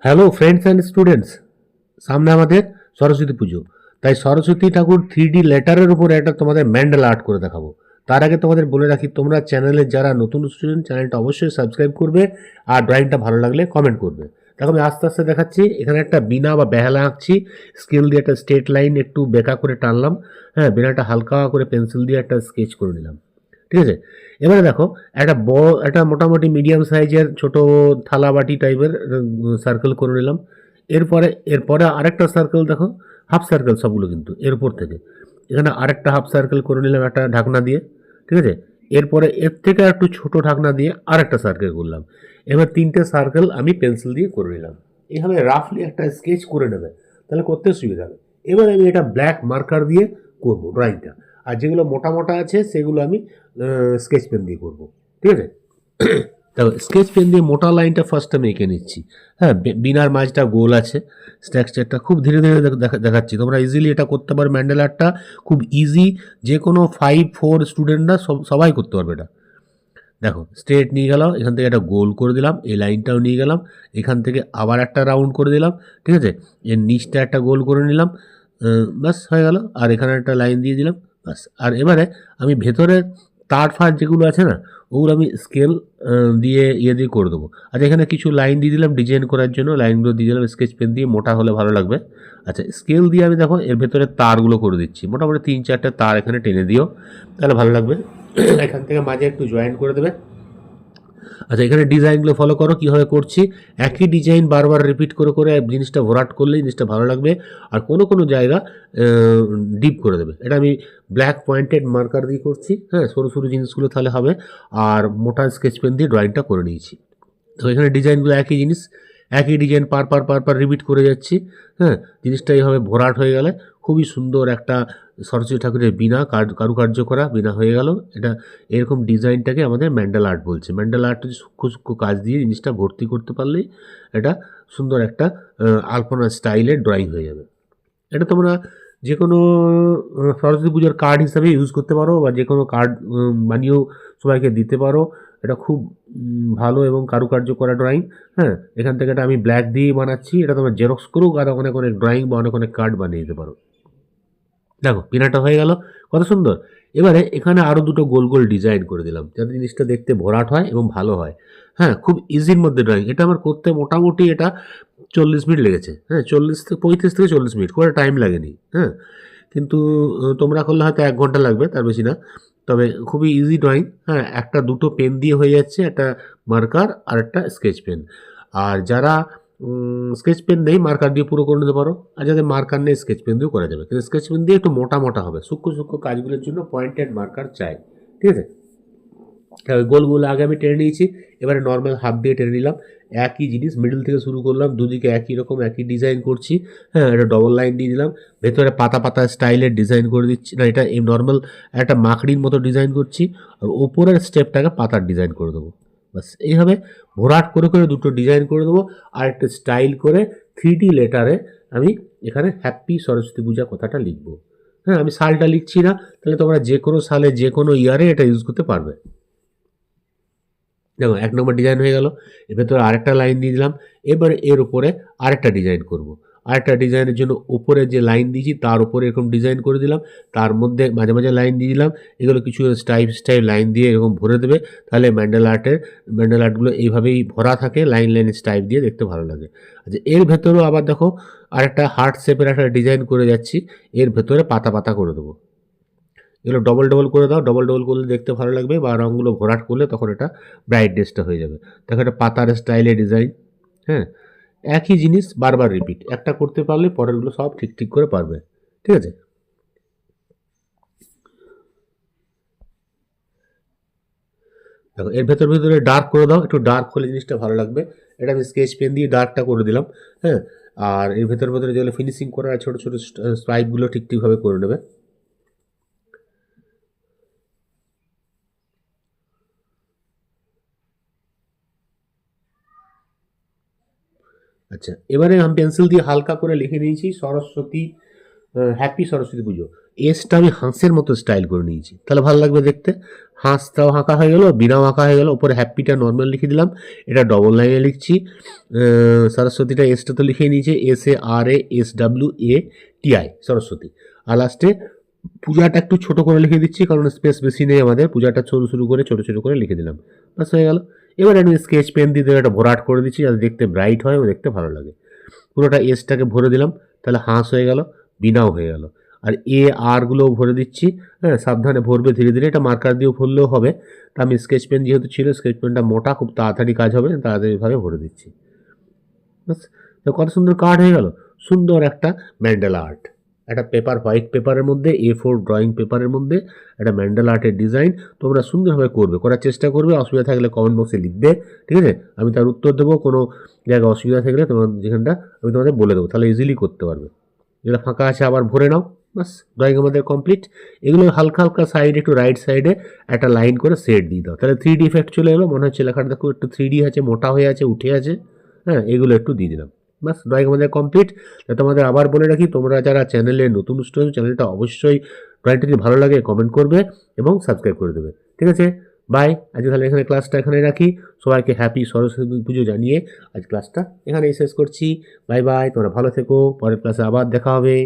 Hello friends and students, সামনে আমাদের সরস্বতী পুজো। তাই সরস্বতী ঠাকুর 3D লেটারের উপরে একটা তোমাদের ম্যান্ডেল আর্ট করে দেখাবো। তার আগে তোমাদের বলে রাখি, তোমরা চ্যানেলে যারা নতুন স্টুডেন্ট, চ্যানেলটা অবশ্যই সাবস্ক্রাইব করবে আর ড্রয়িংটা ভালো লাগলে কমেন্ট করবে। দেখো আমি আস্তে আস্তে দেখাচ্ছি। এখানে একটা বিনা বা বেহালা আঁকছি, স্কেল দিয়ে একটা স্ট্রেট লাইন একটু বেঁকা করে টানলাম। হ্যাঁ, বিনাটা হালকা করে পেন্সিল দিয়ে একটা স্কেচ করে নিলাম। ঠিক আছে, এবারে দেখো একটা বড়, একটা মোটামুটি মিডিয়াম সাইজের ছোট থালা বাটি টাইপের সার্কেল করে নিলাম। এরপরে এরপরে আরেকটা সার্কেল, দেখো হাফ সার্কেল সবগুলো, কিন্তু এর উপর থেকে এখানে আরেকটা হাফ সার্কেল করে নিলাম একটা ঢাকনা দিয়ে। ঠিক আছে, এরপরে এর থেকে একটু ছোট ঢাকনা দিয়ে আরেকটা সার্কেল করলাম। এবার তিনটে সার্কেল আমি পেন্সিল দিয়ে করে নিলাম। এইভাবে রাফলি একটা স্কেচ করে নেবে, তাহলে করতে সুবিধা হবে। এবার আমি এটা ব্ল্যাক মার্কার দিয়ে করবো ড্রয়িংটা। আর যেগুলো মোটা মোটা আছে সেগুলো আমি স্কেচ পেন দিয়ে করবো। ঠিক আছে, দেখো স্কেচ পেন দিয়ে মোটা লাইনটা ফার্স্ট আমি এঁকে নিচ্ছি। হ্যাঁ, বিনার মাঝটা গোল আছে, স্ট্রাকচারটা খুব ধীরে ধীরে দেখাচ্ছি। তোমরা ইজিলি এটা করতে পারো। ম্যান্ডেল আর্টটা খুব ইজি, যে কোনো 5-4 স্টুডেন্টরা সবাই করতে পারবে এটা। দেখো স্ট্রেট নিয়ে গেলাম, এখান থেকে একটা গোল করে দিলাম, এই লাইনটাও নিয়ে গেলাম, এখান থেকে আবার একটা রাউন্ড করে দিলাম। ঠিক আছে, এর নিচটা একটা গোল করে নিলাম, ব্যাস হয়ে গেল। আর এখানে একটা লাইন দিয়ে দিলাম, ব্যাস। আর এবারে আমি ভেতরে তার ফার যেগুলো আছে না, ওগুলো আমি স্কেল দিয়ে দিয়ে করে দেবো। আচ্ছা, এখানে কিছু লাইন দিয়ে দিলাম ডিজাইন করার জন্য, লাইনগুলো দিয়ে দিলাম স্কেচ পেন দিয়ে, মোটা হলে ভালো লাগবে। আচ্ছা, স্কেল দিয়ে আমি দেখো এর ভেতরে তারগুলো করে দিচ্ছি, মোটামুটি 3-4টে তার এখানে টেনে দিও, তাহলে ভালো লাগবে। এখান থেকে মাঝে একটু জয়েন করে দেবে। আচ্ছা, এখানে ডিজাইনগুলো ফলো করো, কীভাবে করছি। একই ডিজাইন বারবার রিপিট করে করে জিনিসটা ভরাট করলে জিনিসটা ভালো লাগবে। আর কোনো কোনো জায়গা ডিপ করে দেবে। এটা আমি ব্ল্যাক পয়েন্টেড মার্কার দিয়ে করছি। হ্যাঁ, সরু সরু জিনিসগুলো তাহলে হবে। আর মোটা স্কেচ পেন দিয়ে ড্রয়িংটা করে নিয়েছি। তো এখানে ডিজাইনগুলো একই জিনিস, একই ডিজাইন পার রিপিট করে যাচ্ছি। হ্যাঁ, জিনিসটা এইভাবে ভরাট হয়ে গেলে খুবই সুন্দর একটা সরস্বতী ঠাকুরের বিনা কারুকার্য করা বিনা হয়ে গেল। এটা এরকম ডিজাইনটাকে আমাদের ম্যান্ডেল আর্ট বলছে। ম্যান্ডেল আর্ট সূক্ষ্ম সূক্ষ্ম কাজ দিয়ে জিনিসটা ভর্তি করতে পারলেই এটা সুন্দর একটা আলপনা স্টাইলের ড্রয়িং হয়ে যাবে। এটা তোমরা যে কোনো সরস্বতী পুজোর কার্ড হিসাবে ইউজ করতে পারো, বা যে কোনো কার্ড বানিয়েও সবাইকে দিতে পারো। এটা খুব ভালো এবং কারুকার্য করা ড্রয়িং। হ্যাঁ, এখান থেকে এটা আমি ব্ল্যাক দিয়েই বানাচ্ছি। এটা তোমরা জেরক্স করেও আর অনেক অনেক ড্রয়িং বা অনেক অনেক কার্ড বানিয়ে দিতে পারো। দেখো পিনাটা হয়ে গেল, কত সুন্দর। এবারে এখানে আরও দুটো গোল গোল ডিজাইন করে দিলাম, যাতে জিনিসটা দেখতে ভরাট হয় এবং ভালো হয়। হ্যাঁ, খুব ইজির মধ্যে ড্রয়িং। এটা আমার করতে মোটামুটি এটা 40 মিনিট লেগেছে। হ্যাঁ, 35 থেকে 40 মিনিট, করে টাইম লাগেনি। হ্যাঁ, কিন্তু তোমরা করলে হয়তো 1 ঘন্টা লাগবে, তার বেশি না। তবে খুবই ইজি ড্রয়িং। হ্যাঁ, একটা দুটো পেন দিয়ে হয়ে যাচ্ছে, একটা মার্কার আর একটা স্কেচ পেন। আর যারা স্কেচ পেন নেই, মার্কার দিয়ে পুরো করে নিতে পারো। আর যাদের মার্কার নেই, স্কেচ পেন দিয়েও করা যাবে, কিন্তু স্কেচ পেন দিয়ে একটু মোটা মোটা হবে। সূক্ষ্ম সূক্ষ্ম কাজগুলোর জন্য পয়েন্টেড মার্কার চাই। ঠিক আছে, গোলগুলো আগে আমি টেনে নিয়েছি। এবারে নর্মাল হাফ দিয়ে টেনে নিলাম। একই জিনিস মিডল থেকে শুরু করলাম, দুদিকে একই রকম একই ডিজাইন করছি। হ্যাঁ, এটা ডবল লাইন দিয়ে দিলাম, ভেতরে পাতা পাতা স্টাইলের ডিজাইন করে দিচ্ছি। না, এটা এই নর্মাল একটা মাকড়ির মতো ডিজাইন করছি। আর ওপরের স্টেপটাকে পাতার ডিজাইন করে দেবো। বাস এইভাবে ভরাট করে করে দুটো ডিজাইন করে দেবো। আর একটা স্টাইল করে 3D লেটারে আমি এখানে হ্যাপি সরস্বতী পূজা কথাটা লিখবো। হ্যাঁ, আমি সালটা লিখছি না, তাহলে তোমরা যে কোনো সালে যে কোনো ইয়ারে এটা ইউজ করতে পারবে। দেখো 1 নম্বর ডিজাইন হয়ে গেল। এর ভেতরে আরেকটা লাইন দিয়ে দিলাম। এবার এর উপরে আরেকটা ডিজাইন করব। আরেকটা ডিজাইনের জন্য উপরে যে লাইন দিয়েছি তার উপরে এরকম ডিজাইন করে দিলাম। তার মধ্যে মাঝে মাঝে লাইন দিয়ে দিলাম। এগুলো কিছু স্টাইপ লাইন দিয়ে এরকম ভরে দেবে, তাহলে ম্যান্ডেল আর্টগুলো এইভাবেই ভরা থাকে, লাইন লাইন স্টাইপ দিয়ে, দেখতে ভালো লাগে। আচ্ছা, এর ভেতরেও আবার দেখো আরেকটা হার্ট শেপের একটা ডিজাইন করে যাচ্ছি। এর ভেতরে পাতা পাতা করে দেবো। এগুলো ডবল ডবল করে দাও, ডবল ডবল করলে দেখতে ভালো লাগবে, বা রঙগুলো ভরাট করলে তখন এটা ব্রাইটনেসটা হয়ে যাবে। দেখো এটা পাতার স্টাইলে ডিজাইন। হ্যাঁ, একই জিনিস বারবার রিপিট, একটা করতে পারলে পরেরগুলো সব ঠিক ঠিক করে পারবে। ঠিক আছে, দেখো এর ভেতরে ডার্ক করে দাও, একটু ডার্ক হলে জিনিসটা ভালো লাগবে। এটা আমি স্কেচ পেন দিয়ে ডার্কটা করে দিলাম। হ্যাঁ, আর এর ভেতরে যেগুলো ফিনিশিং করার ছোটো ছোটো স্ট্রাইপগুলো ঠিক ঠিকভাবে করে নেবে। আচ্ছা, এবারে আমি পেন্সিল দিয়ে হালকা করে লিখে নিয়েছি সরস্বতী, হ্যাপি সরস্বতী পুজো। এসটা আমি হাঁসের মতো স্টাইল করে নিয়েছি, তাহলে ভালো লাগবে দেখতে। হাঁসটাও আঁকা হয়ে গেল, বিনাও আঁকা হয়ে গেল। ওপরে হ্যাপিটা নর্মাল লিখে দিলাম, এটা ডবল লাইনে লিখছি। সরস্বতীটা এসটা তো লিখে নিয়েছে, SARASWATI সরস্বতী। আর লাস্টে পূজাটা একটু ছোট করে লিখে দিচ্ছি, কারণ স্পেস বেশি নেই আমাদের। পূজাটা শুরু শুরু করে ছোট ছোট করে লিখে দিলাম, বাস হয়ে গেল। এবার আমি স্কেচ পেন দিয়ে একটা ভরাট করে দিচ্ছি, যাতে দেখতে ব্রাইট হয় ও দেখতে ভালো লাগে। পুরোটা এসটাকে ভরে দিলাম, তাহলে হাঁস হয়ে গেল, বিনাও হয়ে গেল। আর ARগুলোও ভরে দিচ্ছি। হ্যাঁ, সাবধানে ভরবে ধীরে ধীরে, এটা মার্কার দিয়েও ভরলেও হবে। তা আমি স্কেচ পেন যেহেতু ছিল, স্কেচ পেনটা মোটা, খুব তাড়াতাড়ি কাজ হবে, তাড়াতাড়িভাবে ভরে দিচ্ছি। বাস, তো কত সুন্দর কার্ড হয়ে গেল, সুন্দর একটা ম্যান্ডেলা আর্ট। একটা পেপার, হোয়াইট পেপারের মধ্যে, A4 ড্রয়িং পেপারের মধ্যে একটা ম্যান্ডেলা আর্টের ডিজাইন তোমরা সুন্দরভাবে করবে, করার চেষ্টা করবে। অসুবিধা থাকলে কমেন্ট বক্সে লিখবে, ঠিক আছে? আমি তার উত্তর দেবো। কোনো জায়গায় অসুবিধা থাকলে তোমার যেখানটা আমি তোমাদের বলে দেবো, তাহলে ইজিলি করতে পারবে। যেটা ফাঁকা আছে আবার ভরে নাও, বাস ড্রয়িং আমাদের কমপ্লিট। এগুলো হালকা হালকা সাইডে, একটু রাইট সাইডে একটা লাইন করে সেট দিয়ে দাও, তাহলে 3D ইফেক্ট চলে এলো। মনে হচ্ছে লেখাটা দেখো একটু 3D আছে, মোটা হয়ে আছে, উঠে আছে। হ্যাঁ, এগুলো একটু দিয়ে দিলাম, বাস ড্রয়িং আমাদের কমপ্লিট। তোমাদের আবার বলে রাখি, তোমরা যারা চ্যানেলে নতুন স্টুডেন্ট, চ্যানেলটা অবশ্যই ড্রয়িংটা যদি ভালো লাগে কমেন্ট করবে এবং সাবস্ক্রাইব করে দেবে, ঠিক আছে? বাই। আজ তাহলে এখানে ক্লাসটা এখানে রাখি। সবাইকে হ্যাপি সরস্বতী পুজো জানিয়ে আজ ক্লাসটা এখানেই শেষ করছি। বাই বাই, তোমরা ভালো থেকো, পরের ক্লাসে আবার দেখা হবে।